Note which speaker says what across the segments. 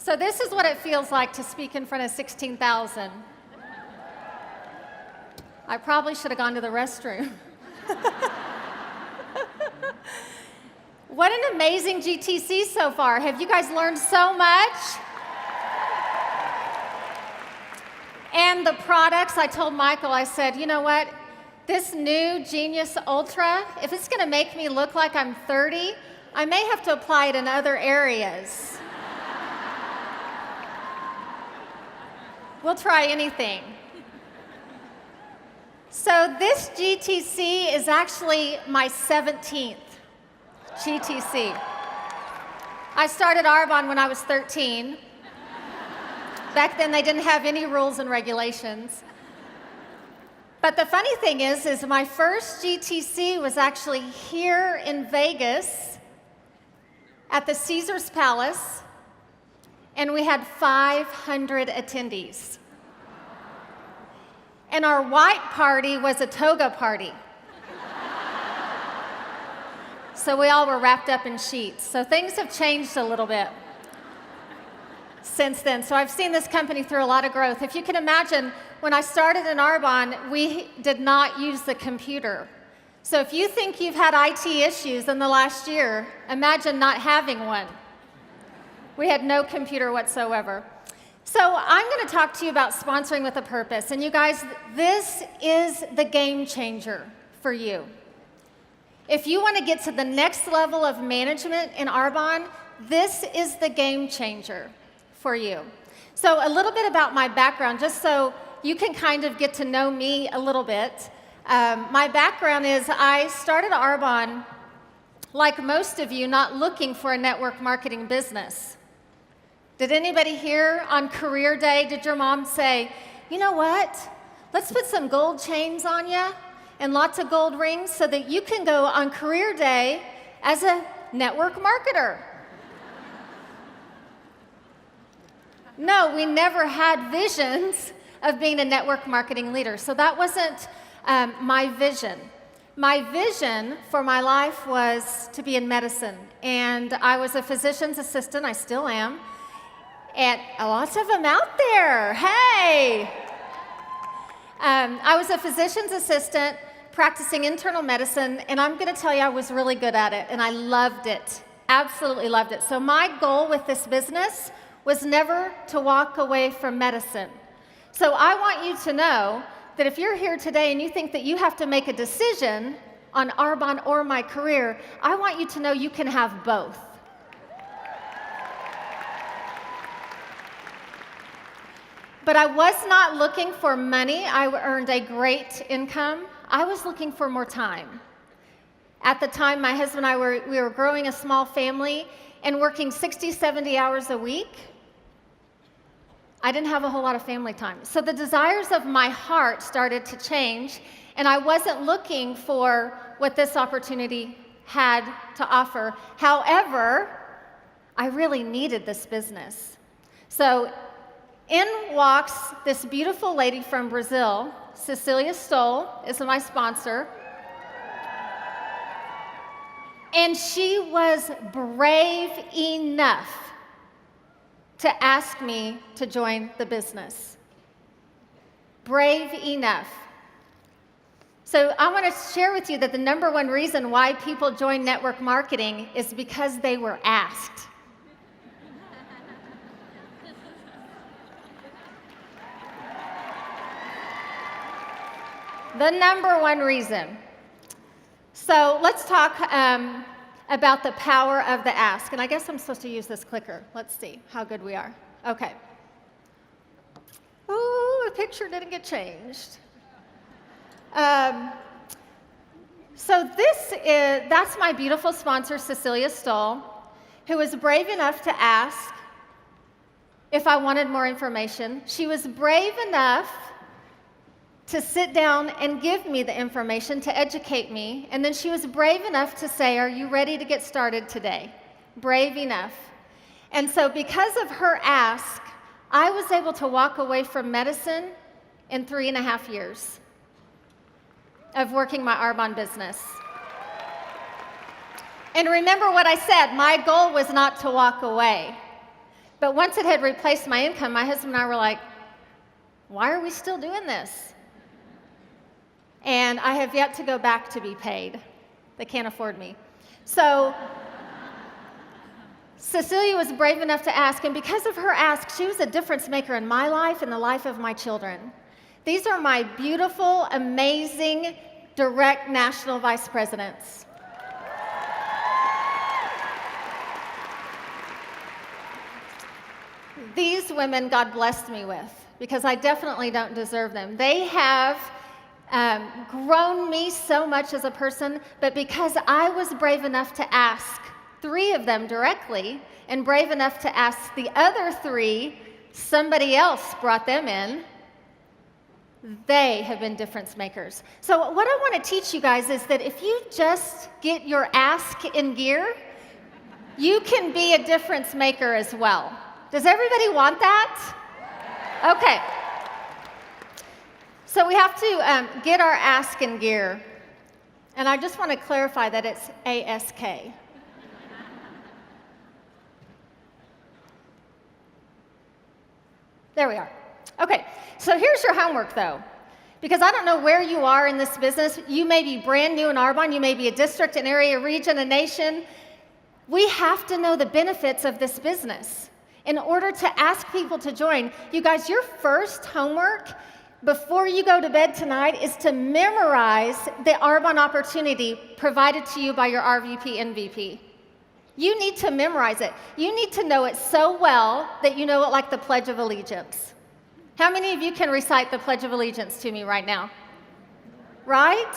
Speaker 1: So this is what it feels like to speak in front of 16,000. I probably should have gone to the restroom. What an amazing GTC so far. Have you guys learned so much? And the products, I told Michael, I said, you know what? This new Genius Ultra, if it's going to make me look like I'm 30, I may have to apply it in other areas. We'll try anything. So this GTC is actually my 17th GTC. I started Arbonne when I was 13. Back then they didn't have any rules and regulations. But the funny thing is my first GTC was actually here in Vegas at the Caesars Palace, and we had 500 attendees. And our white party was a toga party. So we all were wrapped up in sheets. So things have changed a little bit since then. So I've seen this company through a lot of growth. If you can imagine, when I started in Arbonne, we did not use the computer. So if you think you've had IT issues in the last year, imagine not having one. We had no computer whatsoever. So I'm going to talk to you about sponsoring with a purpose. And you guys, this is the game changer for you. If you want to get to the next level of management in Arbonne, this is the game changer for you. So a little bit about my background, just so you can kind of get to know me a little bit. My background is I started Arbonne, like most of you, not looking for a network marketing business. Did anybody here on career day, did your mom say, you know what, let's put some gold chains on you and lots of gold rings so that you can go on career day as a network marketer? No, we never had visions of being a network marketing leader. So that wasn't my vision. My vision for my life was to be in medicine. And I was a physician's assistant, I still am. And lots of them out there, hey! I was a physician's assistant practicing internal medicine, and I'm gonna tell you I was really good at it, and I loved it, absolutely loved it. So my goal with this business was never to walk away from medicine. So I want you to know that if you're here today and you think that you have to make a decision on Arbonne or my career, I want you to know you can have both. But I was not looking for money. I earned a great income. I was looking for more time. At the time, my husband and I we were growing a small family and working 60, 70 hours a week. I didn't have a whole lot of family time. So the desires of my heart started to change, and I wasn't looking for what this opportunity had to offer. However, I really needed this business. So in walks this beautiful lady from Brazil. Cecilia Stoll is my sponsor. And she was brave enough to ask me to join the business. Brave enough. So I want to share with you that the number one reason why people join network marketing is because they were asked. The number one reason. So let's talk about the power of the ask. And I guess I'm supposed to use this clicker. Let's see how good we are. Okay. Ooh, the picture didn't get changed. So that's my beautiful sponsor, Cecilia Stoll, who was brave enough to ask if I wanted more information. She was brave enough to sit down and give me the information, to educate me. And then she was brave enough to say, are you ready to get started today? Brave enough. And so because of her ask, I was able to walk away from medicine in 3.5 years of working my Arbonne business. And remember what I said, my goal was not to walk away. But once it had replaced my income, my husband and I were like, why are we still doing this? And I have yet to go back to be paid. They can't afford me. So Cecilia was brave enough to ask, and because of her ask, she was a difference maker in my life and the life of my children. These are my beautiful, amazing, direct national vice presidents. These women God blessed me with, because I definitely don't deserve them. They have grown me so much as a person, but because I was brave enough to ask 3 of them directly, and brave enough to ask the other 3, somebody else brought them in, they have been difference makers. So what I want to teach you guys is that if you just get your ask in gear, you can be a difference maker as well. Does everybody want that? Okay. So we have to get our ask in gear. And I just want to clarify that it's ASK. There we are. Okay, so here's your homework though. Because I don't know where you are in this business. You may be brand new in Arbonne. You may be a district, an area, a region, a nation. We have to know the benefits of this business in order to ask people to join. You guys, your first homework before you go to bed tonight is to memorize the Arbonne opportunity provided to you by your RVP NVP. You need to memorize it. You need to know it so well that you know it like the Pledge of Allegiance. How many of you can recite the Pledge of Allegiance to me right now? Right?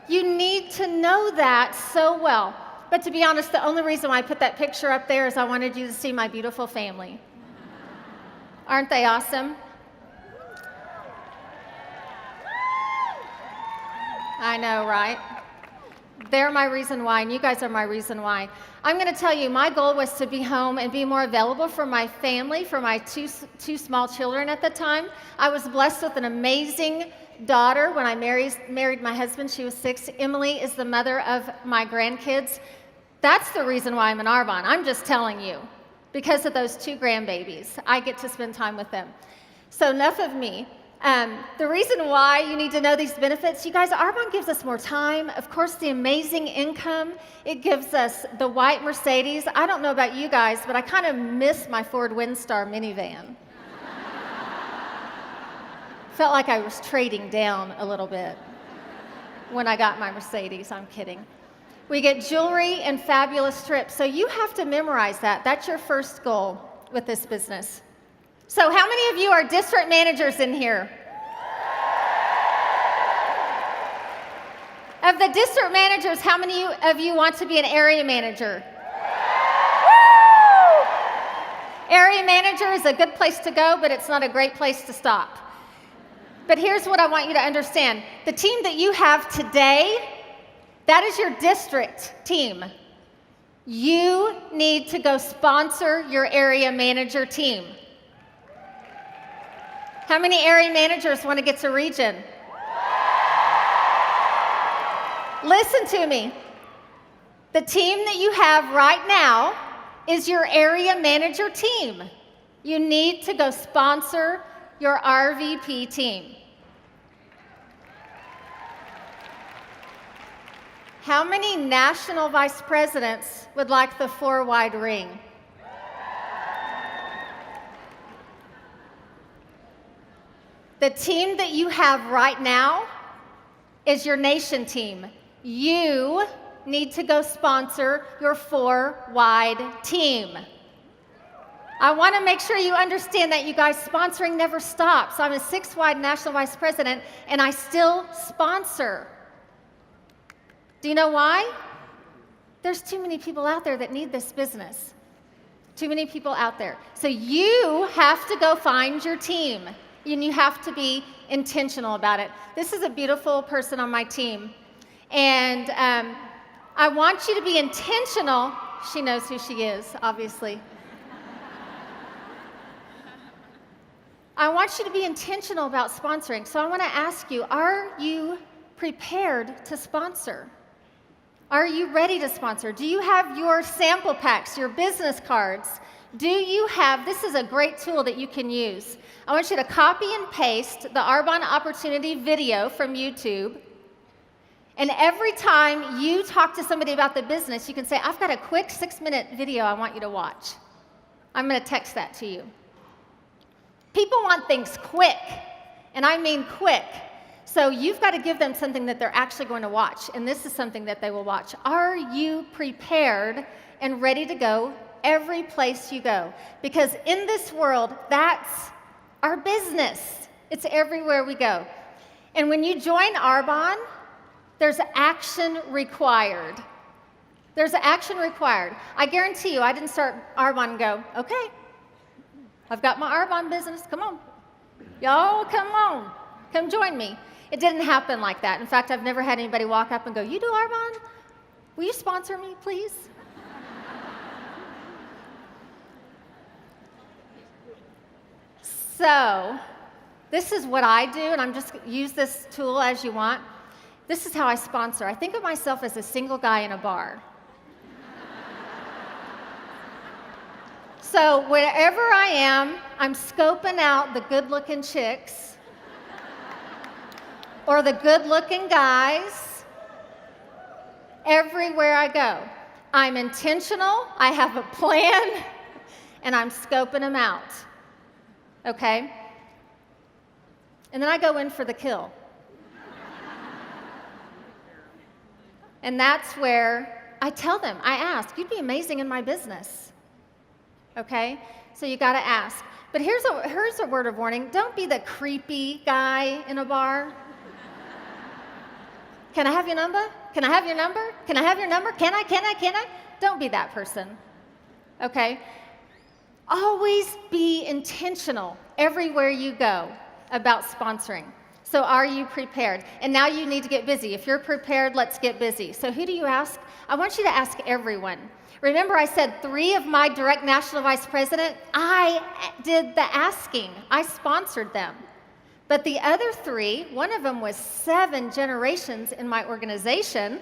Speaker 1: You need to know that so well. But to be honest, the only reason why I put that picture up there is I wanted you to see my beautiful family. Aren't they awesome? I know, right? They're my reason why, and you guys are my reason why. I'm going to tell you, my goal was to be home and be more available for my family, for my two small children at the time. I was blessed with an amazing daughter when I married my husband. She was 6. Emily is the mother of my grandkids. That's the reason why I'm in Arbonne. I'm just telling you. Because of those 2 grandbabies, I get to spend time with them. So enough of me. The reason why you need to know these benefits, you guys, Arbonne gives us more time. Of course, the amazing income. It gives us the white Mercedes. I don't know about you guys, but I kind of miss my Ford Windstar minivan. Felt like I was trading down a little bit when I got my Mercedes. I'm kidding. We get jewelry and fabulous trips. So you have to memorize that. That's your first goal with this business. So how many of you are district managers in here? Of the district managers, how many of you want to be an area manager? Woo! Area manager is a good place to go, but it's not a great place to stop. But here's what I want you to understand. The team that you have today, that is your district team. You need to go sponsor your area manager team. How many area managers want to get to region? Listen to me. The team that you have right now is your area manager team. You need to go sponsor your RVP team. How many national vice presidents would like the 4-wide ring? The team that you have right now is your nation team. You need to go sponsor your 4-wide team. I want to make sure you understand that, you guys. Sponsoring never stops. I'm a 6-wide national vice president, and I still sponsor. Do you know why? There's too many people out there that need this business. Too many people out there. So you have to go find your team. And you have to be intentional about it. This is a beautiful person on my team. And I want you to be intentional. She knows who she is, obviously. I want you to be intentional about sponsoring. So I want to ask you, are you prepared to sponsor? Are you ready to sponsor? Do you have your sample packs, your business cards, Do you have, this is a great tool that you can use. I want you to copy and paste the Arbonne Opportunity video from YouTube. And every time you talk to somebody about the business, you can say, I've got a quick 6-minute video I want you to watch. I'm going to text that to you. People want things quick, and I mean quick. So you've got to give them something that they're actually going to watch, and this is something that they will watch. Are you prepared and ready to go every place you go? Because in this world, that's our business. It's everywhere we go. And when you join Arbonne, there's action required. There's action required. I guarantee you, I didn't start Arbonne and go, okay, I've got my Arbonne business, come on. Y'all, come on, come join me. It didn't happen like that. In fact, I've never had anybody walk up and go, you do Arbonne? Will you sponsor me, please? So, this is what I do, and I'm just use this tool as you want. This is how I sponsor. I think of myself as a single guy in a bar. So wherever I am, I'm scoping out the good-looking chicks or the good-looking guys everywhere I go. I'm intentional, I have a plan, and I'm scoping them out. Okay? And then I go in for the kill. And that's where I tell them, I ask, you'd be amazing in my business. Okay? So you got to ask. But here's a word of warning. Don't be the creepy guy in a bar. Can I have your number? Can I have your number? Can I have your number? Can I? Don't be that person. Okay? Always be intentional everywhere you go about sponsoring. So are you prepared? And now you need to get busy. If you're prepared, let's get busy. So who do you ask? I want you to ask everyone. Remember I said 3 of my direct national vice president, I did the asking. I sponsored them. But the other 3, one of them was 7 generations in my organization.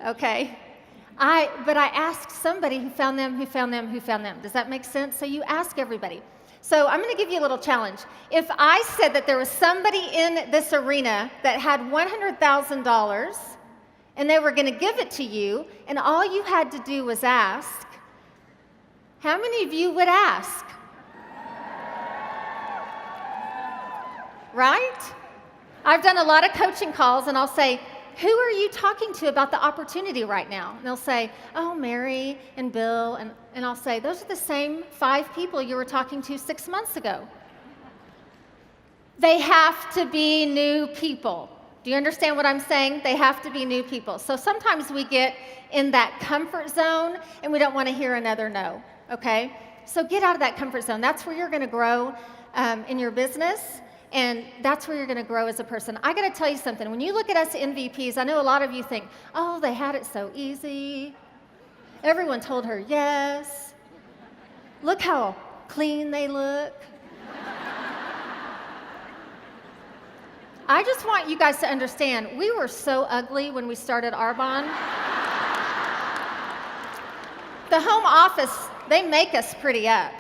Speaker 1: Okay. But I asked somebody who found them. Does that make sense? So you ask everybody. So I'm going to give you a little challenge. If I said that there was somebody in this arena that had $100,000 and they were going to give it to you, and all you had to do was ask, how many of you would ask? Right? I've done a lot of coaching calls, and I'll say, who are you talking to about the opportunity right now? And they'll say, oh, Mary and Bill. And I'll say, those are the same 5 people you were talking to 6 months ago. They have to be new people. Do you understand what I'm saying? They have to be new people. So sometimes we get in that comfort zone, and we don't want to hear another no, okay? So get out of that comfort zone. That's where you're going to grow in your business. And that's where you're going to grow as a person. I got to tell you something. When you look at us MVPs, I know a lot of you think, oh, they had it so easy. Everyone told her yes. Look how clean they look. I just want you guys to understand, we were so ugly when we started Arbonne. The home office, they make us pretty up.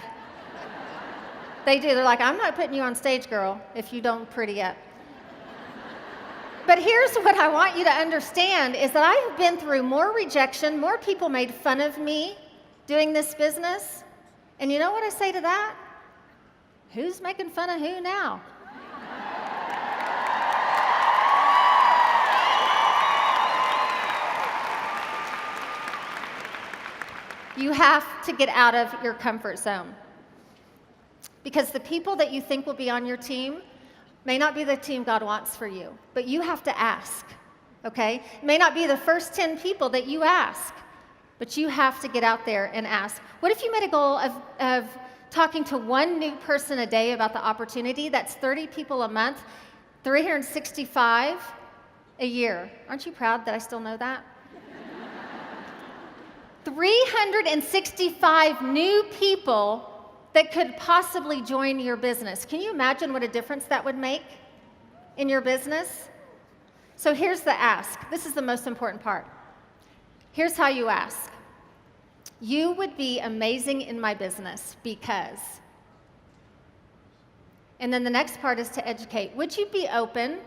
Speaker 1: They do. They're like, I'm not putting you on stage, girl, if you don't pretty up. But here's what I want you to understand is that I have been through more rejection, more people made fun of me doing this business. And you know what I say to that? Who's making fun of who now? You have to get out of your comfort zone. Because the people that you think will be on your team may not be the team God wants for you, but you have to ask, okay? It may not be the first 10 people that you ask, but you have to get out there and ask. What if you made a goal of talking to 1 new person a day about the opportunity? That's 30 people a month, 365 a year. Aren't you proud that I still know that? 365 new people that could possibly join your business. Can you imagine what a difference that would make in your business? So here's the ask. This is the most important part. Here's how you ask. You would be amazing in my business because. And then the next part is to educate. Would you be open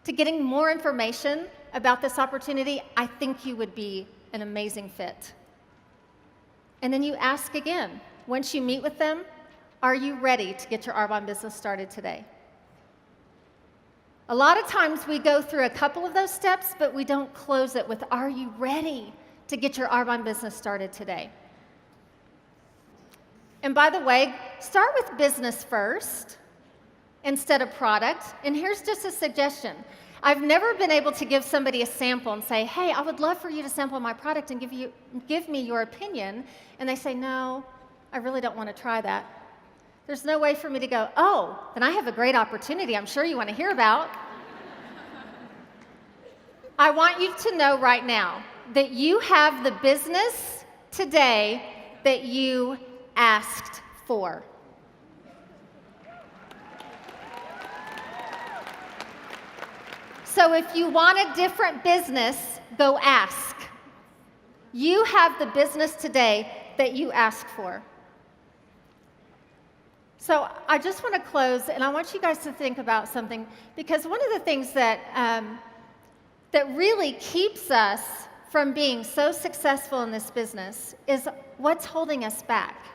Speaker 1: to getting more information about this opportunity? I think you would be an amazing fit. And then you ask again. Once you meet with them, are you ready to get your Arbonne business started today? A lot of times we go through a couple of those steps, but we don't close it with, are you ready to get your Arbonne business started today? And by the way, start with business first instead of product. And here's just a suggestion. I've never been able to give somebody a sample and say, hey, I would love for you to sample my product and give me your opinion. And they say, no, I really don't want to try that. There's no way for me to go, oh, then I have a great opportunity I'm sure you want to hear about. I want you to know right now that you have the business today that you asked for. So if you want a different business, go ask. You have the business today that you asked for. So I just want to close, and I want you guys to think about something, because one of the things that really keeps us from being so successful in this business is what's holding us back.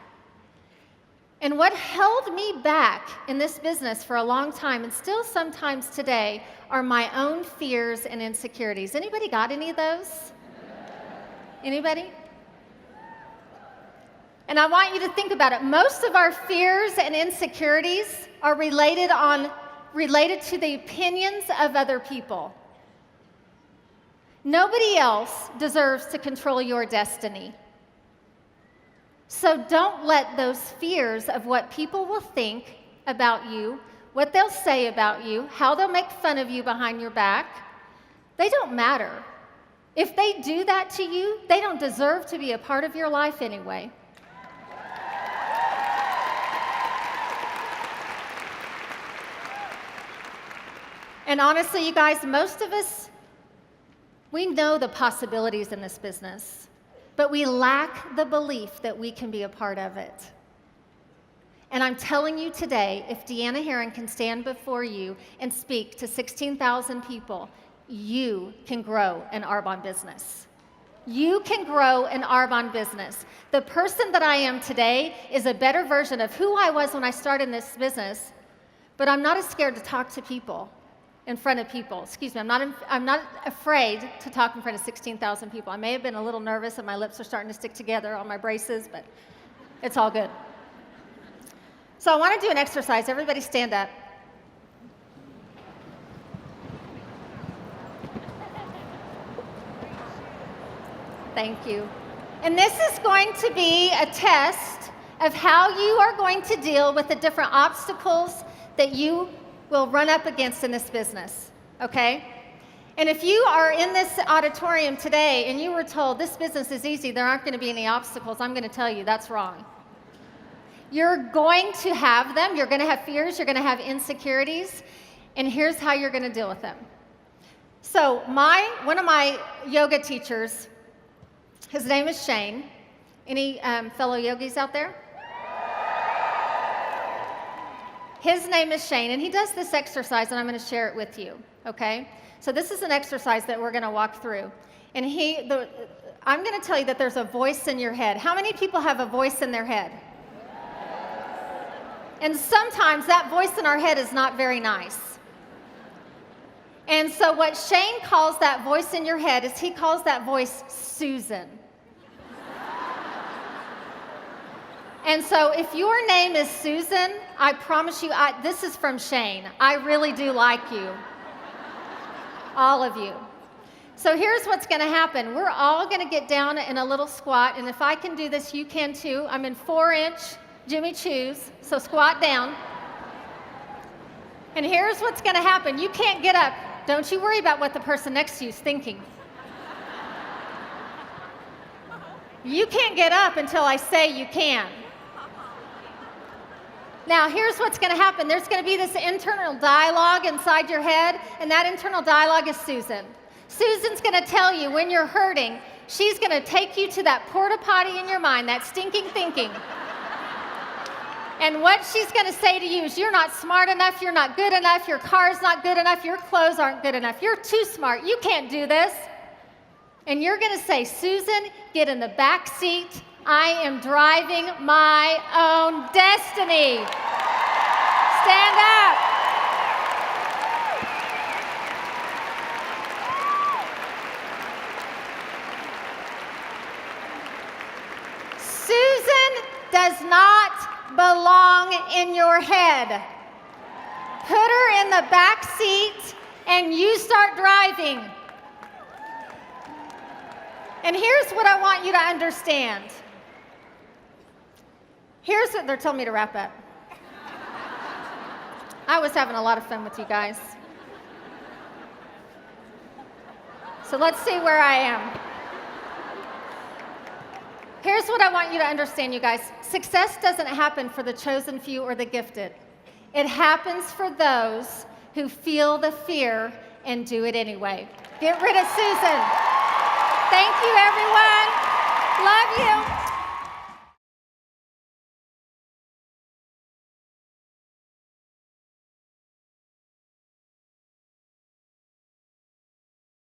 Speaker 1: And what held me back in this business for a long time, and still sometimes today, are my own fears and insecurities. Anybody got any of those? Anybody? And I want you to think about it. Most of our fears and insecurities are related to the opinions of other people. Nobody else deserves to control your destiny. So don't let those fears of what people will think about you, what they'll say about you, how they'll make fun of you behind your back, they don't matter. If they do that to you, they don't deserve to be a part of your life anyway. And honestly, you guys, most of us, we know the possibilities in this business, but we lack the belief that we can be a part of it. And I'm telling you today, if Deanna Herron can stand before you and speak to 16,000 people, you can grow an Arbonne business. You can grow an Arbonne business. The person that I am today is a better version of who I was when I started this business, but I'm not as scared to talk to people. In front of people. Excuse me, I'm not afraid to talk in front of 16,000 people. I may have been a little nervous and my lips are starting to stick together on my braces, but it's all good. So I want to do an exercise. Everybody stand up. Thank you. And this is going to be a test of how you are going to deal with the different obstacles that you will run up against in this business, okay? And if you are in this auditorium today and you were told this business is easy, there aren't going to be any obstacles, I'm going to tell you that's wrong. You're going to have them. You're going to have fears. You're going to have insecurities. And here's how you're going to deal with them. So one of my yoga teachers, his name is Shane. Any fellow yogis out there? His name is Shane, and he does this exercise, and I'm going to share it with you, okay? So this is an exercise that we're going to walk through. And I'm going to tell you that there's a voice in your head. How many people have a voice in their head? And sometimes that voice in our head is not very nice. And so what Shane calls that voice in your head is he calls that voice Susan. And so if your name is Susan, I promise you, this is from Shane. I really do like you. All of you. So here's what's going to happen. We're all going to get down in a little squat, and if I can do this, you can too. I'm in 4-inch Jimmy Choos, so squat down. And here's what's going to happen. You can't get up. Don't you worry about what the person next to you is thinking. You can't get up until I say you can. Now, here's what's going to happen. There's going to be this internal dialogue inside your head, and that internal dialogue is Susan. Susan's going to tell you when you're hurting, She's going to take you to that porta potty in your mind, that stinking thinking. And what she's going to say to you is, you're not smart enough, you're not good enough, your car's not good enough, your clothes aren't good enough, you're too smart, you can't do this. And you're going to say, Susan, get in the back seat. I am driving my own destiny. Stand up. Susan does not belong in your head. Put her in the back seat and you start driving. And here's what I want you to understand. Here's what they're telling me to wrap up. I was having a lot of fun with you guys. So let's see where I am. Here's what I want you to understand, you guys. Success doesn't happen for the chosen few or the gifted. It happens for those who feel the fear and do it anyway. Get rid of Susan. Thank you, everyone. Love you.